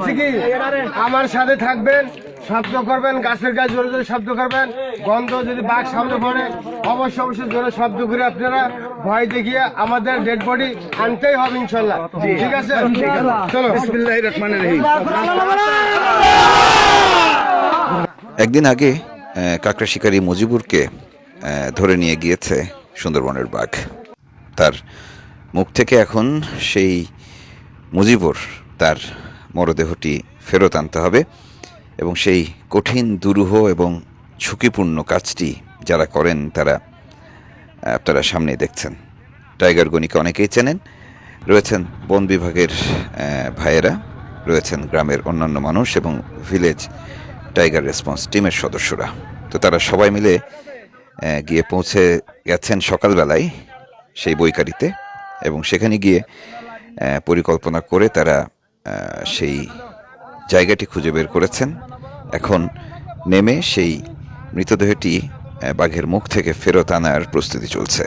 বলছি কি আমার সাথে থাকবেন, শব্দ করবেন, গাছের গায়ে জোরে জোরে শব্দ করবেন। গন্ধ যদি বাঘ সামনে পড়ে অবশ্যই অবশ্যই জোরে শব্দ করে আপনারা ভয় দেখিয়ে আমাদের ডেড বডি আনতেই হবে ইনশাল্লাহ। ঠিক আছে, চলো। বিসমিল্লাহির রহমানির রহিম। একদিন আগে কাঁকড়া শিকারী মুজিবুরকে ধরে নিয়ে গিয়েছে সুন্দরবনের বাঘ। তার মুখ থেকে এখন সেই মুজিবুর তার মরদেহটি ফেরত আনতে হবে এবং সেই কঠিন দুরূহ এবং ঝুঁকিপূর্ণ কাজটি যারা করেন তারা আপনারা সামনে দেখছেন। টাইগার গনিকে অনেকেই চেনেন, রয়েছেন বন বিভাগের ভাইয়েরা, রয়েছেন গ্রামের অন্যান্য মানুষ এবং ভিলেজ টাইগার রেসপন্স টিমের সদস্যরা। তো তারা সবাই মিলে গিয়ে পৌঁছে গেছেন সকালবেলায় সেই বৈকারিতে এবং সেখানে গিয়ে পরিকল্পনা করে তারা সেই জায়গাটি খুঁজে বের করেছেন। এখন নেমে সেই মৃতদেহটি বাঘের মুখ থেকে ফেরত আনার প্রস্তুতি চলছে।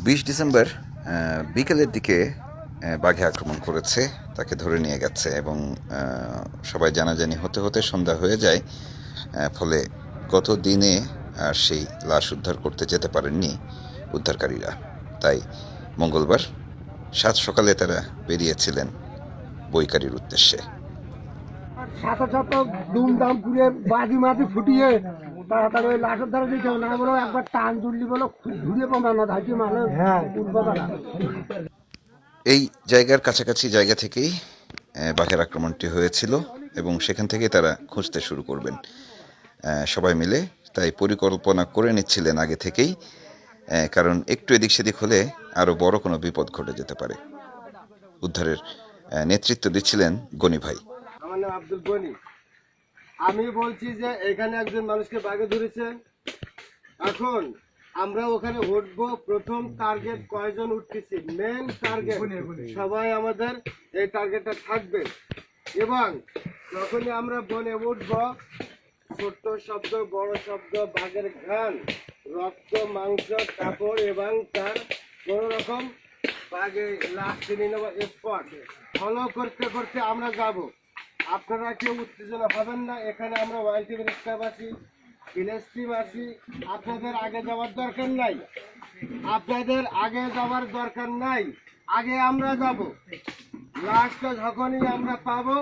20 ডিসেম্বর বিকেলের দিকে বাঘে আক্রমণ করেছে, তাকে ধরে নিয়ে গেছে এবং সবাই জানাজানি হতে হতে সন্ধ্যা হয়ে যায়। ফলে গত দিনে আর সেই লাশ উদ্ধার করতে যেতে পারেননি উদ্ধারকারীরা। তাই মঙ্গলবার সাত সকালে তারা বেরিয়েছিলেন বৈকারির উদ্দেশ্যে। শত শত দুমদাম করে বাজি মাটি ফুটিয়ে তাড়াতাড়ি ওই লাশের ধারে দিতে হবে, না বলো একবার টান তুললি বলো ঘুরিয়ে পাবে না ধাকি মানে উঠবে না। এই জায়গার কাছাকাছি জায়গা থেকেই বাঘের আক্রমণটি হয়েছিল এবং সেখান থেকে তারা খুঁজতে শুরু করবেন সবাই মিলে। তাই পরিকল্পনা করে নিচ্ছিলেন আগে থেকেই, কারণ একটু এদিক সেদিক হলে আরও বড় কোনো বিপদ ঘটে যেতে পারে। উদ্ধারের নেতৃত্ব দিচ্ছিলেন গনি ভাই। আমার নাম আব্দুল গনি। আমি বলছি যে এখানে একজন মানুষকে বাঘে ধরেছে। এখন আমরা ওখানে উঠবো। প্রথম টার্গেট কয়জন উঠতেছি, মেন টার্গেট সবাই আমাদের এই টার্গেটটা থাকবে। এবং যখনই আমরা বনে উঠবো, ছোট্ট শব্দ, বড় শব্দ, বাঘের ঘ্রাণ, রক্ত, মাংস, কাপড় এবং তার কোন রকম বাঘে লাশ চিনে নেওয়া স্পট ফলো করতে করতে আমরা যাব। আপনারা কেউ উত্তেজনা হবেন না। এখানে আমরা ওয়াইল্ড টিভি স্টাফ আছি, ভিলেজ টিম আছি। আপনাদের আগে যাওয়ার দরকার নাই, আপনাদের আগে যাওয়ার দরকার নাই। আগে আমরা যাব। লাশটা যখনই আমরা পাবো,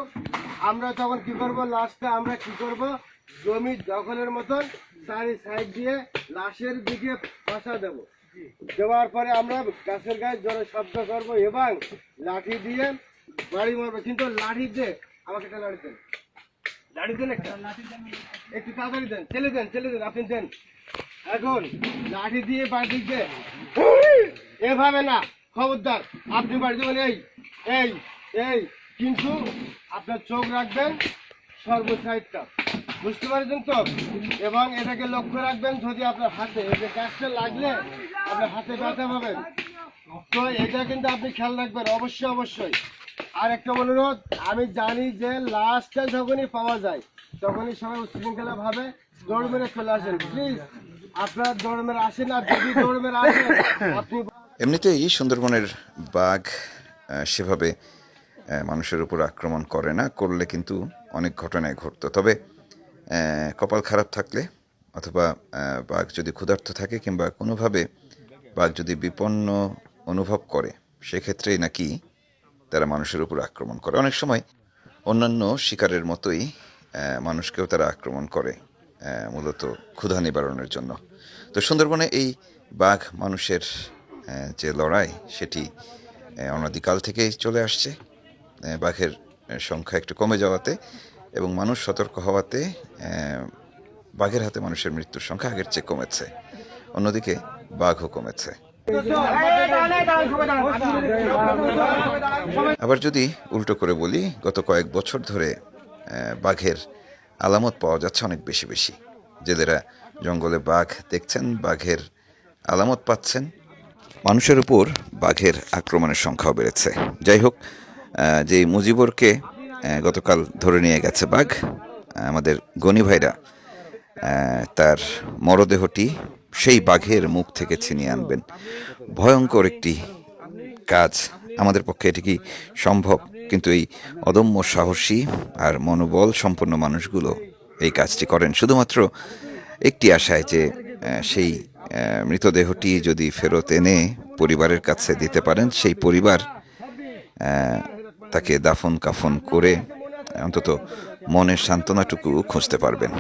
আমরা তখন কি করব, লাশটা আমরা কি করব, জমি দখলের মতন চারি সাইড দিয়ে লাশের দিকে ফাঁসা দেব। দেওয়ার পরে আমরা গাছের গায়ে জোরে শব্দ করবো এবং লাঠি দিয়ে বাড়ি মারবো। কিন্তু লাঠি দিয়ে আমাকে একটা লাঠি দেন, লাঠি দেন, একটু তাড়াতাড়ি দেন, ছেলে দেন, ছেলে দেন, আপনি দেন। এখন লাঠি দিয়ে বাড়ি দিয়ে এভাবে না, খবরদার আপনি বাড়ি দেবেন এই এই এই, কিন্তু আপনার চোখ রাখবেন সর্বসাইডটা, বুঝতে পারছেন তো? এবং এটাকে লক্ষ্য রাখবেন, যদি আপনার হাতে এই যে গাছটা লাগলে আপনার হাতে ব্যথা পাবেন, তো এটা কিন্তু আপনি খেয়াল রাখবেন অবশ্যই অবশ্যই। আর একটা অনুরোধ, আমি জানি যে লাশটা যখনই পাওয়া যায় তখনই সবাই উচ্ছৃঙ্খলা ভাবে দৌড় মেরে চলে আসেন। প্লিজ আপনারা দৌড় মেরে আসেন, আর যদি দৌড় মেরে আসেন আপনি। এমনিতেই সুন্দরবনের বাঘ সেভাবে মানুষের উপর আক্রমণ করে না, করলে কিন্তু অনেক ঘটনায় ঘটতো। তবে কপাল খারাপ থাকলে অথবা বাঘ যদি ক্ষুধার্ত থাকে কিংবা কোনোভাবে বাঘ যদি বিপন্ন অনুভব করে, সেক্ষেত্রেই নাকি তারা মানুষের উপর আক্রমণ করে। অনেক সময় অন্যান্য শিকারের মতোই মানুষকেও তারা আক্রমণ করে, মূলত ক্ষুধা নিবারণের জন্য। তো সুন্দরবনে এই বাঘ মানুষের যে লড়াই, সেটি অনাদিকাল থেকেই চলে আসছে। বাঘের সংখ্যা একটু কমে যাওয়াতে এবং মানুষ সতর্ক হওয়াতে বাঘের হাতে মানুষের মৃত্যুর সংখ্যা আগের চেয়ে কমেছে, অন্যদিকে বাঘও কমেছে। আবার যদি উল্টো করে বলি, গত কয়েক বছর ধরে বাঘের আলামত পাওয়া যাচ্ছে অনেক বেশি বেশি। জেলেরা জঙ্গলে বাঘ দেখছেন, বাঘের আলামত পাচ্ছেন, মানুষের উপর বাঘের আক্রমণের সংখ্যাও বেড়েছে। যাই হোক, যে মুজিবুরকে গতকাল ধরে নিয়ে গেছে বাঘ, আমাদের গনি ভাইরা তার মরদেহটি সেই বাঘের মুখ থেকে ছিনিয়ে আনবেন। ভয়ঙ্কর একটি কাজ, আমাদের পক্ষে এটি কি সম্ভব? কিন্তু এই অদম্য সাহসী আর মনোবল সম্পন্ন মানুষগুলো এই কাজটি করেন শুধুমাত্র একটি আশায় যে সেই মৃতদেহটি যদি ফেরত এনে পরিবারের কাছে দিতে পারেন, সেই পরিবার তাকে দাফন কাফন করে অন্তত মনের সান্ত্বনাটুকু খুঁজতে পারবেন।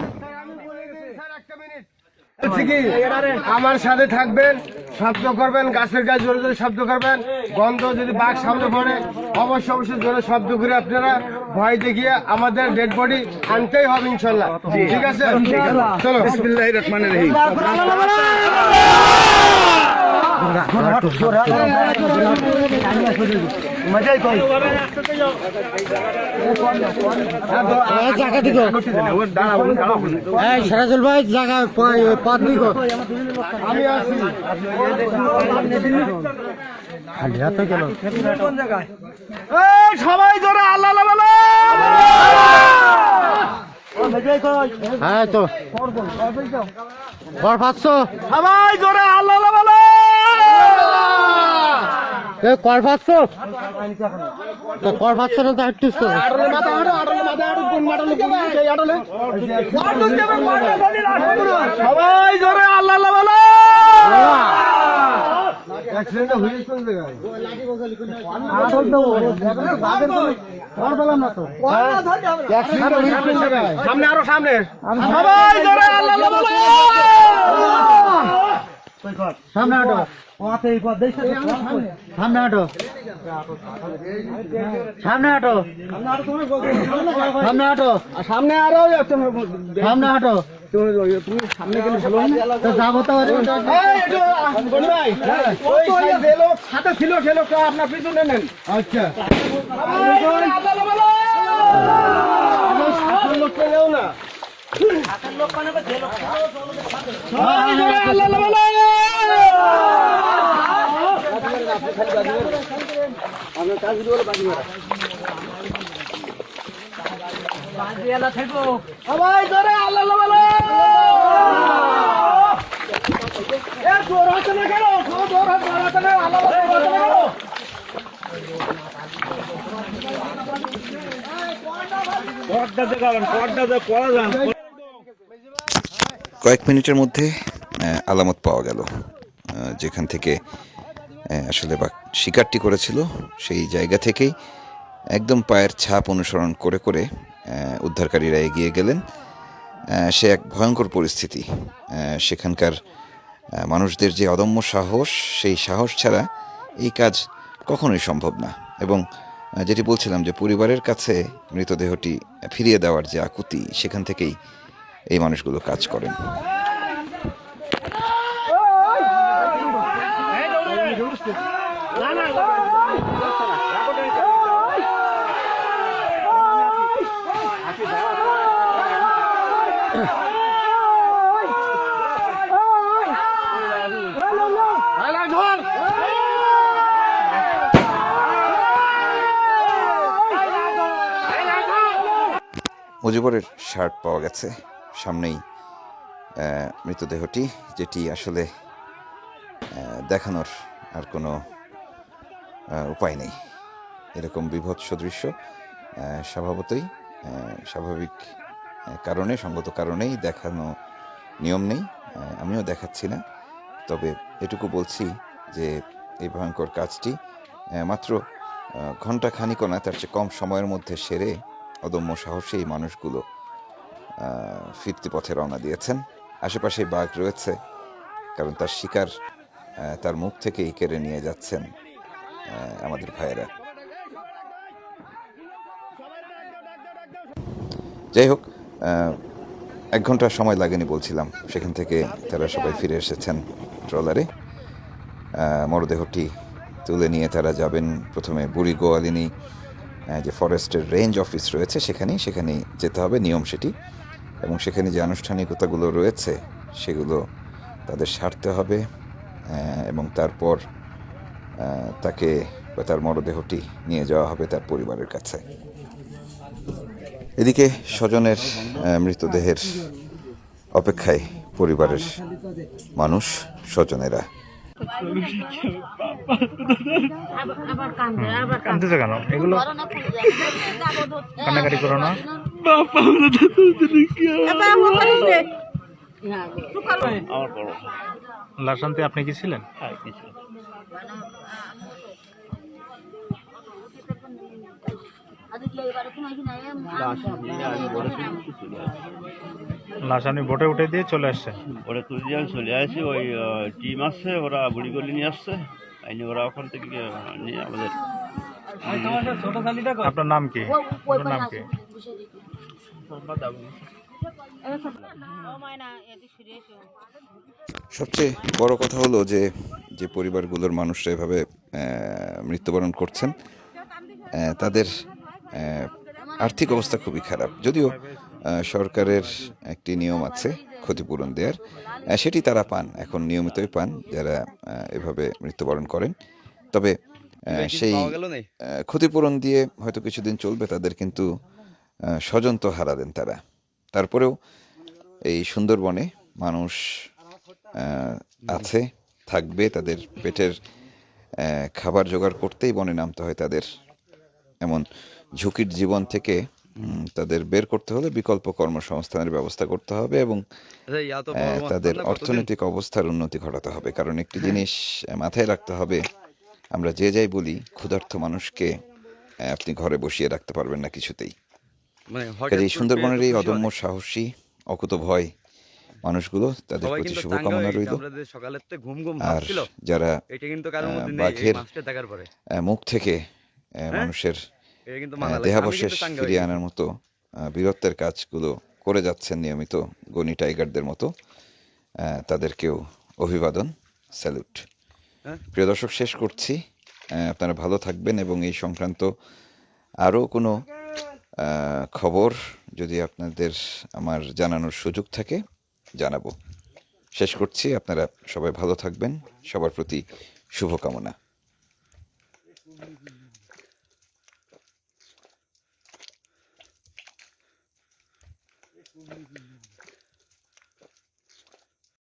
আমার সাথে থাকবেন, শব্দ করবেন, গাছের গাছ জোরে জোরে শব্দ করবেন, গন্ধ যদি বাঘ সামনে পড়ে অবশ্যই অবশ্যই জোরে শব্দ করে আপনারা ভয় দেখিয়ে আমাদের ডেড বডি আনতেই হবে ইনশাল্লাহ। ঠিক আছে, চলো। বিসমিল্লাহির রহমানির রহিম। সেরাজুল ভাই জায়গা পাত দিক আমি আছি। সবাই জোরে আল্লাহ আল্লাহ বলো। হ্যাঁ তো ঘর পাচ্ছো, সবাই জোরে আল্লাহ আল্লাহ বলো। কর পাচ্ছো তো, কর পাচ্ছো না তো একটু সবাই জোরে আল্লাহ আল্লাহ বলো। অ্যাক্সিডেন্ট হয়েছে কোন জায়গায়? সামনে আরো সামনে। সবাই জোরে আল্লাহ আল্লাহ বলো। সামনে হাঁটো, সামনে হাঁটো, সামনে হাঁটো, সামনে হাঁটো, সামনে আরো সামনে হাঁটো, তুমি সামনে গেলে ভালো হয় না? যাবো তো যে লোক সাথে ছিল সে লোকটা আপনার পিছনে নেন। আচ্ছা লোকটা নেও না। সবাই ধরে আল্লাহ বলো। জোর হাতে না কেন, জোর হাতে না, আল্লাহ বলো। কয়েক মিনিটের মধ্যে আলামত পাওয়া গেল, যেখান থেকে আসলে বা শিকারটি করেছিল সেই জায়গা থেকেই একদম পায়ের ছাপ অনুসরণ করে করে উদ্ধারকারীরা এগিয়ে গেলেন। সে এক ভয়ঙ্কর পরিস্থিতি। সেখানকার মানুষদের যে অদম্য সাহস, সেই সাহস ছাড়া এই কাজ কখনোই সম্ভব না। এবং যেটি বলছিলাম যে পরিবারের কাছে মৃতদেহটি ফিরিয়ে দেওয়ার যে আকুতি, সেখান থেকেই এই মানুষগুলো কাজ করেন। মুজিবরের শার্ট পাওয়া গেছে সামনেই, মৃতদেহটি, যেটি আসলে দেখানোর আর কোনো উপায় নেই। এরকম বিভৎস দৃশ্য স্বভাবতই স্বাভাবিক কারণে, সঙ্গত কারণেই দেখানো নিয়ম নেই। আমিও দেখাচ্ছি না, তবে এটুকু বলছি যে এই ভয়ঙ্কর কাজটি মাত্র ঘন্টা খানিকও না, তার চেয়ে কম সময়ের মধ্যে সেরে অদম্য সাহসী এই মানুষগুলো ফিরতি পথে রওনা দিয়েছেন। আশেপাশে বাঘ রয়েছে, কারণ তার শিকার তার মুখ থেকেই কেড়ে নিয়ে যাচ্ছেন আমাদের ভাইয়েরা। যাই হোক, 1 ঘন্টা সময় লাগেনি বলছিলাম। সেখান থেকে তারা সবাই ফিরে এসেছেন ট্রলারে। মরদেহটি তুলে নিয়ে তারা যাবেন প্রথমে বুড়ি গোয়ালিনী যে ফরেস্টের রেঞ্জ অফিস রয়েছে, সেখানেই যেতে হবে, নিয়ম সেটি। এবং সেখানে যে আনুষ্ঠানিকতাগুলো রয়েছে সেগুলো তাদের সারতে হবে, এবং তারপর তাকে বা তার মরদেহটি নিয়ে যাওয়া হবে তার পরিবারের কাছে। এদিকে স্বজনের মৃতদেহের অপেক্ষায় পরিবারের মানুষ, স্বজনেরা। কাঁদতেছো কেন? এগুলো কান্নাকাটি করো না। লাশান্তে আপনি কি ছিলেন? লাশ আপনি বোটে উঠে দিয়ে চলে আসছেন? ওরা তুলে দিয়ে আমি চলে আসি, ওই টিম আসছে, ওরা বুড়ি গলি নিয়ে আসছে, আইনি ওরা ওখান থেকে নিয়ে আমাদের। আপনার নাম কি? আপনার নাম কি? সবচেয়ে বড় কথা হলো যে যে পরিবারগুলোর মানুষরা এভাবে মৃত্যুবরণ করছেন, তাদের আর্থিক অবস্থা খুবই খারাপ। যদিও সরকারের একটি নিয়ম আছে ক্ষতিপূরণ দেওয়ার, সেটি তারা পান, এখন নিয়মিতই পান যারা এভাবে মৃত্যুবরণ করেন। তবে সেই ক্ষতিপূরণ দিয়ে হয়তো কিছুদিন চলবে তাদের, কিন্তু স্বজন তো হারালেন তারা। তারপরেও এই সুন্দরবনে মানুষ আছে, থাকবে, তাদের পেটের খাবার জোগাড় করতেই বনে নামতে হয় তাদের। এমন ঝুঁকির জীবন থেকে তাদের বের করতে হলে বিকল্প কর্মসংস্থানের ব্যবস্থা করতে হবে এবং তাদের অর্থনৈতিক অবস্থার উন্নতি ঘটাতে হবে। কারণ একটি জিনিস মাথায় রাখতে হবে, আমরা যে যাই বলি, ক্ষুধার্ত মানুষকে আপনি ঘরে বসিয়ে রাখতে পারবেন না কিছুতেই। এই সুন্দরবনের এই অদম্য সাহসী অকুতভয় মানুষগুলো, তাদের প্রতি শুভকামনা রইল। আর যারা বাঘের মুখ থেকে মানুষের দেহাবশেষ ফিরিয়ে আনার মতো বীরত্বের কাজগুলো করে যাচ্ছেন নিয়মিত, গনি টাইগারদের মতো, তাদেরকেও অভিবাদন, স্যালুট। প্রিয় দর্শক, শেষ করছি। আপনারা ভালো থাকবেন এবং এই সংক্রান্ত আরও কোনো খবর যদি আপনাদের আমার জানানোর সুযোগ থাকে জানাবো। শেষ করছি, আপনারা সবাই ভালো থাকবেন, সবার প্রতি শুভকামনা।